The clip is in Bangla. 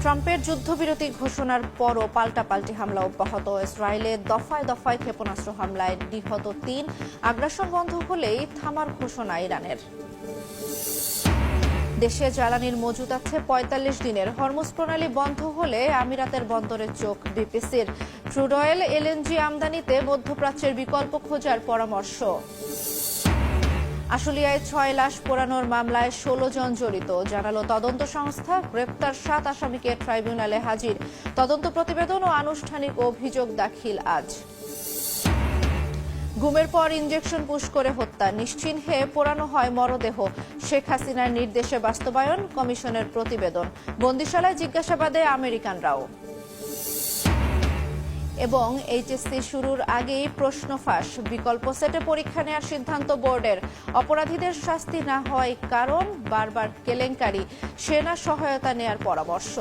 ট্রাম্পের যুদ্ধবিরতি ঘোষণার পরও পাল্টাপাল্টি হামলা অব্যাহত। ইসরায়েলে দফায় দফায় ক্ষেপণাস্ত্র হামলায় নিহত ৩। আগ্রাসন বন্ধ হলেই থামার ঘোষণা ইরানের। দেশে জ্বালানির মজুত আছে ৪৫ দিনের। হরমুজ প্রণালী বন্ধ হলে আমিরাতের বন্দরে চোখ বিপিসির। ক্রুড অয়েল, এলএনজি আমদানিতে মধ্যপ্রাচ্যের বিকল্প খোঁজার পরামর্শ। আশুলিয়ায় ৬ লাশ পোড়ানোর মামলায় ১৬ জন জড়িত, জানালো তদন্ত সংস্থা। গ্রেপ্তার ৭ আসামিকে ট্রাইব্যুনালে হাজির। তদন্ত প্রতিবেদন ও আনুষ্ঠানিক অভিযোগ দাখিল আজ। গুমের পর ইনজেকশন পুশ করে হত্যা, নিশ্চিহ্নে পোড়ানো হয় মরদেহ। শেখ হাসিনার নির্দেশে বাস্তবায়ন, কমিশনের প্রতিবেদন। বন্দিশালায় জিজ্ঞাসাবাদে আমেরিকানরাও। এবং এইচএসসি শুরুর আগেই প্রশ্ন ফাঁস, বিকল্প সেটে পরীক্ষা নেওয়ার সিদ্ধান্ত বোর্ডের। অপরাধীদের শাস্তি না হওয়ায় কারণ, বারবার কেলেঙ্কারি, সেনা সহায়তা নেয়ার পরামর্শ।